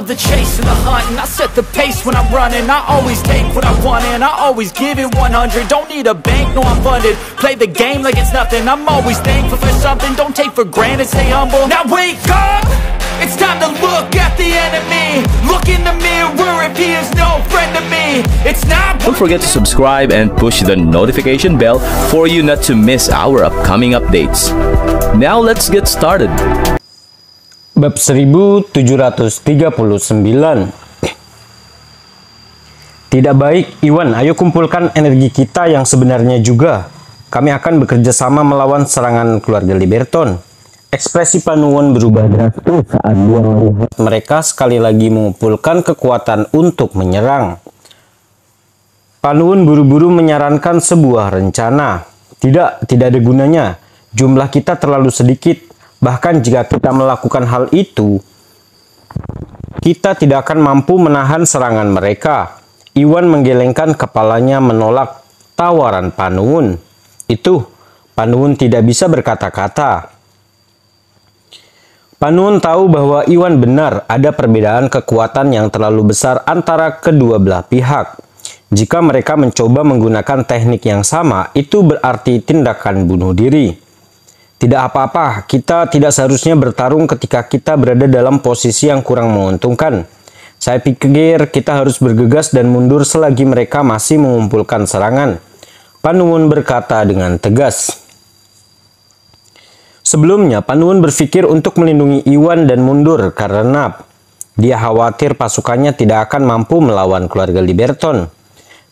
love the chase and the hunt, and I set the pace when I'm running. I always take what I want and I always give it 100. Don't need a bank, no I'm funded. Play the game like it's nothing. I'm always thankful for something. Don't take for granted, stay humble. Now wake up, it's time to look at the enemy. Look in the mirror if he is no friend to me. It's not. Don't forget to subscribe and push the notification bell for you not to miss our upcoming updates. Now let's get started. Bab 1739. Tidak baik, Iwan, ayo kumpulkan energi kita yang sebenarnya juga. Kami akan bekerja sama melawan serangan keluarga Liberton. Ekspresi Panuwon berubah drastis saat dia melihat mereka sekali lagi mengumpulkan kekuatan untuk menyerang. Panuwon buru-buru menyarankan sebuah rencana. Tidak ada gunanya. Jumlah kita terlalu sedikit. Bahkan jika kita melakukan hal itu, kita tidak akan mampu menahan serangan mereka. Iwan menggelengkan kepalanya menolak tawaran Panuwon. Panuwon tidak bisa berkata-kata. Panuwon tahu bahwa Iwan benar, ada perbedaan kekuatan yang terlalu besar antara kedua belah pihak. Jika mereka mencoba menggunakan teknik yang sama, itu berarti tindakan bunuh diri. Tidak apa-apa, kita tidak seharusnya bertarung ketika kita berada dalam posisi yang kurang menguntungkan. Saya pikir kita harus bergegas dan mundur selagi mereka masih mengumpulkan serangan. Panuwon berkata dengan tegas. Sebelumnya, Panuwon berpikir untuk melindungi Iwan dan mundur karena dia khawatir pasukannya tidak akan mampu melawan keluarga Liberton.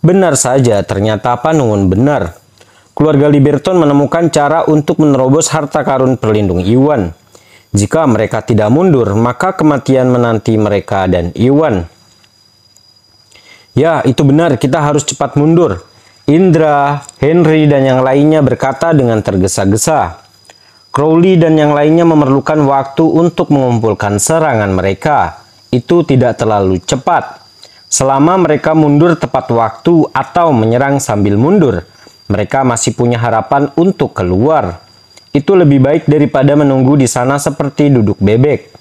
Benar saja, ternyata Panuwon benar. Keluarga Liberton menemukan cara untuk menerobos harta karun perlindung Iwan. Jika mereka tidak mundur, maka kematian menanti mereka dan Iwan. Ya, itu benar, kita harus cepat mundur. Indra, Henry, dan yang lainnya berkata dengan tergesa-gesa. Crowley dan yang lainnya memerlukan waktu untuk mengumpulkan serangan mereka. Itu tidak terlalu cepat. Selama mereka mundur tepat waktu atau menyerang sambil mundur, mereka masih punya harapan untuk keluar. Itu lebih baik daripada menunggu di sana seperti duduk bebek.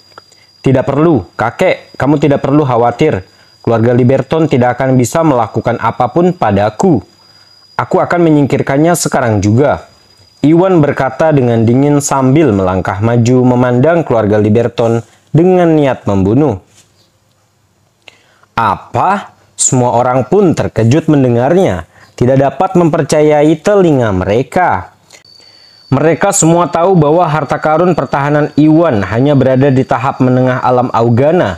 Tidak perlu, kakek, kamu tidak perlu khawatir. Keluarga Liberton tidak akan bisa melakukan apapun padaku. Aku akan menyingkirkannya sekarang juga. Iwan berkata dengan dingin sambil melangkah maju memandang keluarga Liberton dengan niat membunuh. Apa? Semua orang pun terkejut mendengarnya. Tidak dapat mempercayai telinga mereka. Mereka semua tahu bahwa harta karun pertahanan Iwan hanya berada di tahap menengah alam Augana.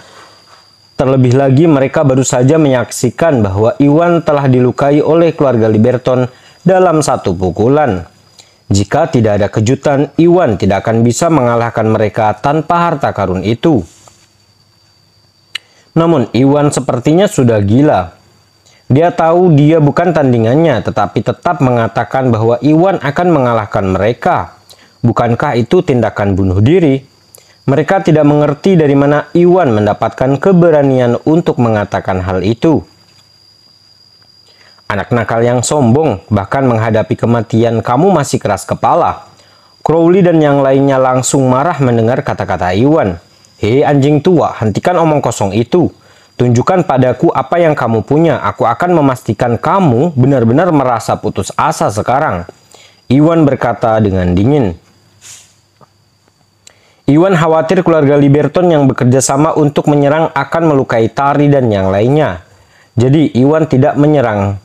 Terlebih lagi mereka baru saja menyaksikan bahwa Iwan telah dilukai oleh keluarga Liberton dalam satu pukulan. Jika tidak ada kejutan, Iwan tidak akan bisa mengalahkan mereka tanpa harta karun itu. Namun Iwan sepertinya sudah gila. Dia tahu dia bukan tandingannya, tetapi tetap mengatakan bahwa Iwan akan mengalahkan mereka. Bukankah itu tindakan bunuh diri? Mereka tidak mengerti dari mana Iwan mendapatkan keberanian untuk mengatakan hal itu. Anak nakal yang sombong, bahkan menghadapi kematian kamu masih keras kepala. Crowley dan yang lainnya langsung marah mendengar kata-kata Iwan. Hei anjing tua, hentikan omong kosong itu. Tunjukkan padaku apa yang kamu punya. Aku akan memastikan kamu benar-benar merasa putus asa sekarang. Iwan berkata dengan dingin. Iwan khawatir keluarga Liberton yang bekerja sama untuk menyerang akan melukai Tari dan yang lainnya. Jadi Iwan tidak menyerang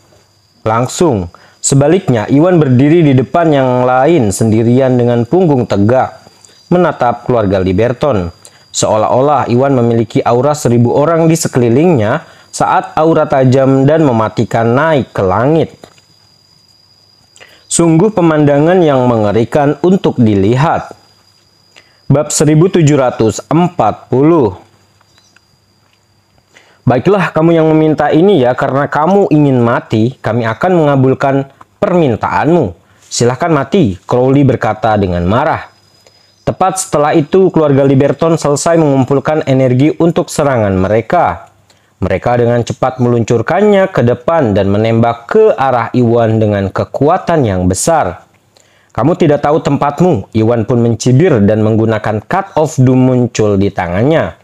langsung. Sebaliknya, Iwan berdiri di depan yang lain sendirian dengan punggung tegak, menatap keluarga Liberton. Seolah-olah Iwan memiliki aura 1000 orang di sekelilingnya saat aura tajam dan mematikan naik ke langit. Sungguh pemandangan yang mengerikan untuk dilihat. Bab 1740. Baiklah, kamu yang meminta ini ya, karena kamu ingin mati, kami akan mengabulkan permintaanmu. Silahkan mati, Crowley berkata dengan marah. Tepat setelah itu, keluarga Liberton selesai mengumpulkan energi untuk serangan mereka. Mereka dengan cepat meluncurkannya ke depan dan menembak ke arah Iwan dengan kekuatan yang besar. Kamu tidak tahu tempatmu, Iwan pun mencibir dan menggunakan Cut of Doom muncul di tangannya.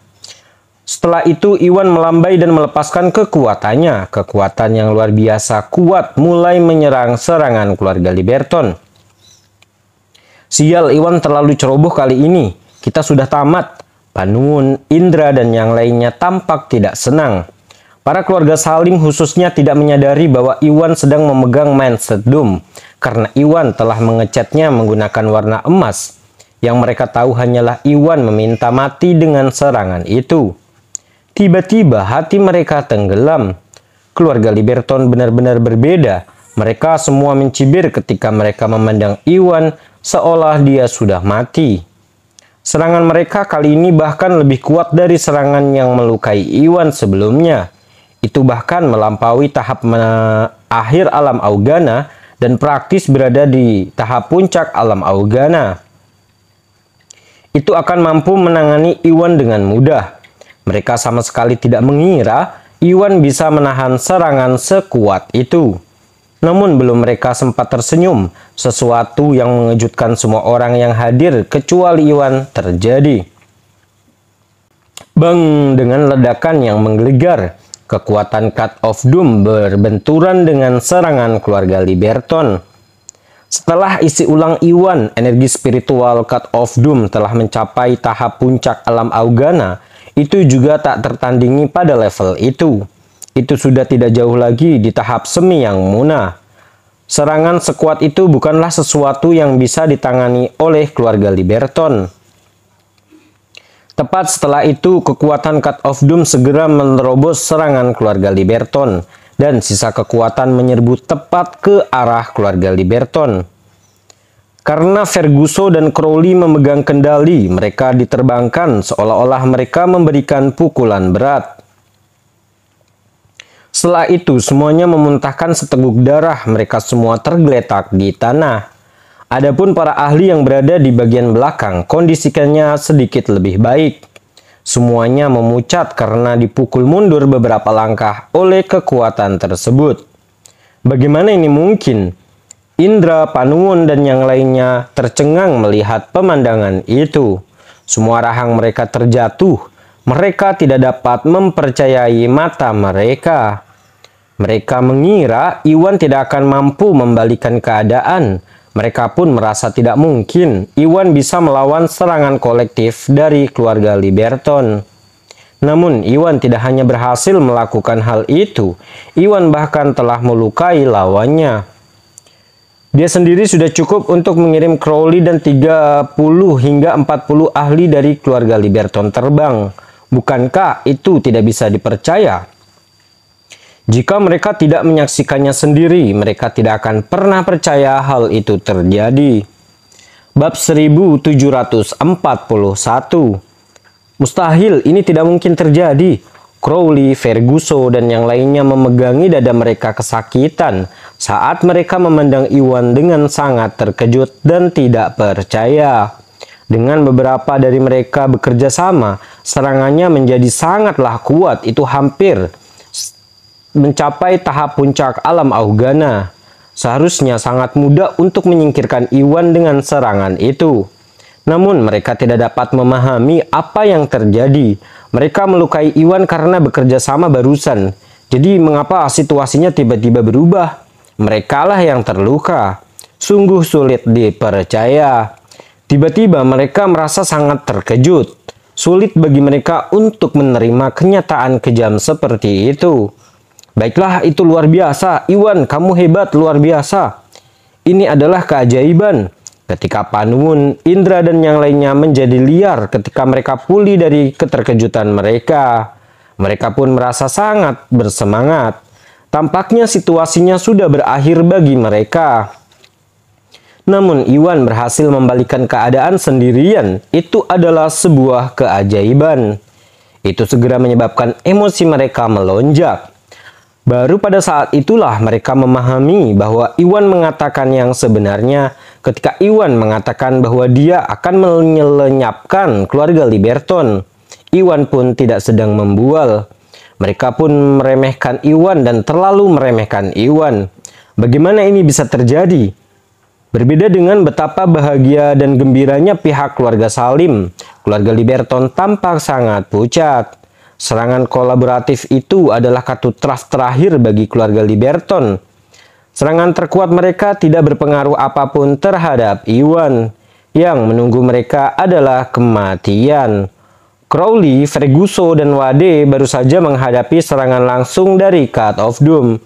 Setelah itu Iwan melambai dan melepaskan kekuatannya. Kekuatan yang luar biasa kuat mulai menyerang serangan keluarga Liberton. Sial, Iwan terlalu ceroboh kali ini. Kita sudah tamat. Panwun, Indra, dan yang lainnya tampak tidak senang. Para keluarga Salim khususnya tidak menyadari bahwa Iwan sedang memegang Mindset Dome, karena Iwan telah mengecatnya menggunakan warna emas. Yang mereka tahu hanyalah Iwan meminta mati dengan serangan itu. Tiba-tiba hati mereka tenggelam. Keluarga Liberton benar-benar berbeda. Mereka semua mencibir ketika mereka memandang Iwan seolah dia sudah mati. Serangan mereka kali ini bahkan lebih kuat dari serangan yang melukai Iwan sebelumnya. Itu bahkan melampaui tahap akhir alam Augana dan praktis berada di tahap puncak alam Augana. Itu akan mampu menangani Iwan dengan mudah. Mereka sama sekali tidak mengira Iwan bisa menahan serangan sekuat itu. Namun belum mereka sempat tersenyum, sesuatu yang mengejutkan semua orang yang hadir kecuali Iwan terjadi. Bang, dengan ledakan yang menggelegar, kekuatan Cut of Doom berbenturan dengan serangan keluarga Liberton. Setelah isi ulang Iwan, energi spiritual Cut of Doom telah mencapai tahap puncak alam Augana. Itu juga tak tertandingi pada level itu. Itu sudah tidak jauh lagi di tahap semi yang munah. Serangan sekuat itu bukanlah sesuatu yang bisa ditangani oleh keluarga Liberton. Tepat setelah itu, kekuatan Cut of Doom segera menerobos serangan keluarga Liberton, dan sisa kekuatan menyerbu tepat ke arah keluarga Liberton. Karena Ferguso dan Crowley memegang kendali, mereka diterbangkan seolah-olah mereka memberikan pukulan berat. Setelah itu, semuanya memuntahkan seteguk darah, mereka semua tergeletak di tanah. Adapun para ahli yang berada di bagian belakang, kondisinya sedikit lebih baik. Semuanya memucat karena dipukul mundur beberapa langkah oleh kekuatan tersebut. Bagaimana ini mungkin? Indra, Panwun, dan yang lainnya tercengang melihat pemandangan itu. Semua rahang mereka terjatuh. Mereka tidak dapat mempercayai mata mereka. Mereka mengira Iwan tidak akan mampu membalikan keadaan. Mereka pun merasa tidak mungkin Iwan bisa melawan serangan kolektif dari keluarga Liberton. Namun Iwan tidak hanya berhasil melakukan hal itu, Iwan bahkan telah melukai lawannya. Dia sendiri sudah cukup untuk mengirim Crowley dan 30 hingga 40 ahli dari keluarga Liberton terbang. Bukankah itu tidak bisa dipercaya? Jika mereka tidak menyaksikannya sendiri, mereka tidak akan pernah percaya hal itu terjadi. Bab 1741. Mustahil, ini tidak mungkin terjadi. Crowley, Ferguso, dan yang lainnya memegangi dada mereka kesakitan saat mereka memandang Iwan dengan sangat terkejut dan tidak percaya. Dengan beberapa dari mereka bekerja sama, serangannya menjadi sangatlah kuat, itu hampir mencapai tahap puncak alam Augana. Seharusnya sangat mudah untuk menyingkirkan Iwan dengan serangan itu. Namun mereka tidak dapat memahami apa yang terjadi. Mereka melukai Iwan karena bekerja sama barusan. Jadi mengapa situasinya tiba-tiba berubah? Merekalah yang terluka. Sungguh sulit dipercaya. Tiba-tiba mereka merasa sangat terkejut. Sulit bagi mereka untuk menerima kenyataan kejam seperti itu. Baiklah, itu luar biasa. Iwan, kamu hebat, luar biasa. Ini adalah keajaiban. Ketika Panwun, Indra, dan yang lainnya menjadi liar ketika mereka pulih dari keterkejutan mereka. Mereka pun merasa sangat bersemangat. Tampaknya situasinya sudah berakhir bagi mereka. Namun Iwan berhasil membalikan keadaan sendirian. Itu adalah sebuah keajaiban. Itu segera menyebabkan emosi mereka melonjak. Baru pada saat itulah mereka memahami bahwa Iwan mengatakan yang sebenarnya ketika Iwan mengatakan bahwa dia akan menyelenyapkan keluarga Liberton. Iwan pun tidak sedang membual. Mereka pun meremehkan Iwan dan terlalu meremehkan Iwan. Bagaimana ini bisa terjadi? Berbeda dengan betapa bahagia dan gembiranya pihak keluarga Salim, keluarga Liberton tampak sangat pucat. Serangan kolaboratif itu adalah kartu truf terakhir bagi keluarga Liberton. Serangan terkuat mereka tidak berpengaruh apapun terhadap Iwan. Yang menunggu mereka adalah kematian. Crowley, Ferguson, dan Wade baru saja menghadapi serangan langsung dari Cut of Doom.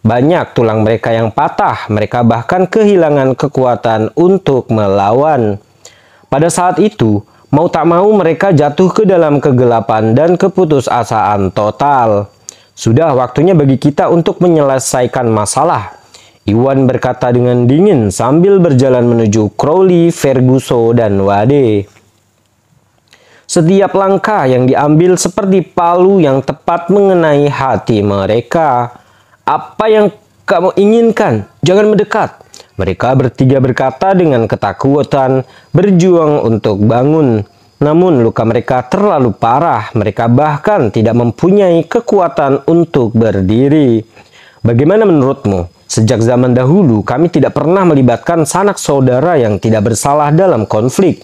Banyak tulang mereka yang patah, mereka bahkan kehilangan kekuatan untuk melawan. Pada saat itu, mau tak mau mereka jatuh ke dalam kegelapan dan keputusasaan total. Sudah waktunya bagi kita untuk menyelesaikan masalah. Iwan berkata dengan dingin sambil berjalan menuju Crowley, Ferguson, dan Wade. Setiap langkah yang diambil seperti palu yang tepat mengenai hati mereka. Apa yang kamu inginkan? Jangan mendekat. Mereka bertiga berkata dengan ketakutan, berjuang untuk bangun. Namun luka mereka terlalu parah. Mereka bahkan tidak mempunyai kekuatan untuk berdiri. Bagaimana menurutmu? Sejak zaman dahulu kami tidak pernah melibatkan sanak saudara yang tidak bersalah dalam konflik.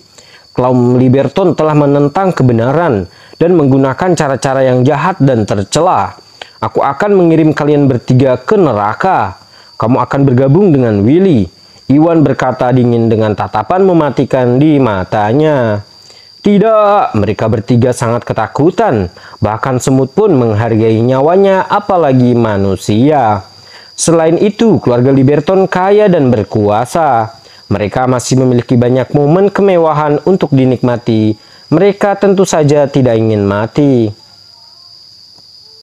Kaum Liberton telah menentang kebenaran dan menggunakan cara-cara yang jahat dan tercela. Aku akan mengirim kalian bertiga ke neraka. Kamu akan bergabung dengan Willy. Iwan berkata dingin dengan tatapan mematikan di matanya. Tidak, mereka bertiga sangat ketakutan. Bahkan semut pun menghargai nyawanya, apalagi manusia. Selain itu, keluarga Liberton kaya dan berkuasa. Mereka masih memiliki banyak momen kemewahan untuk dinikmati. Mereka tentu saja tidak ingin mati.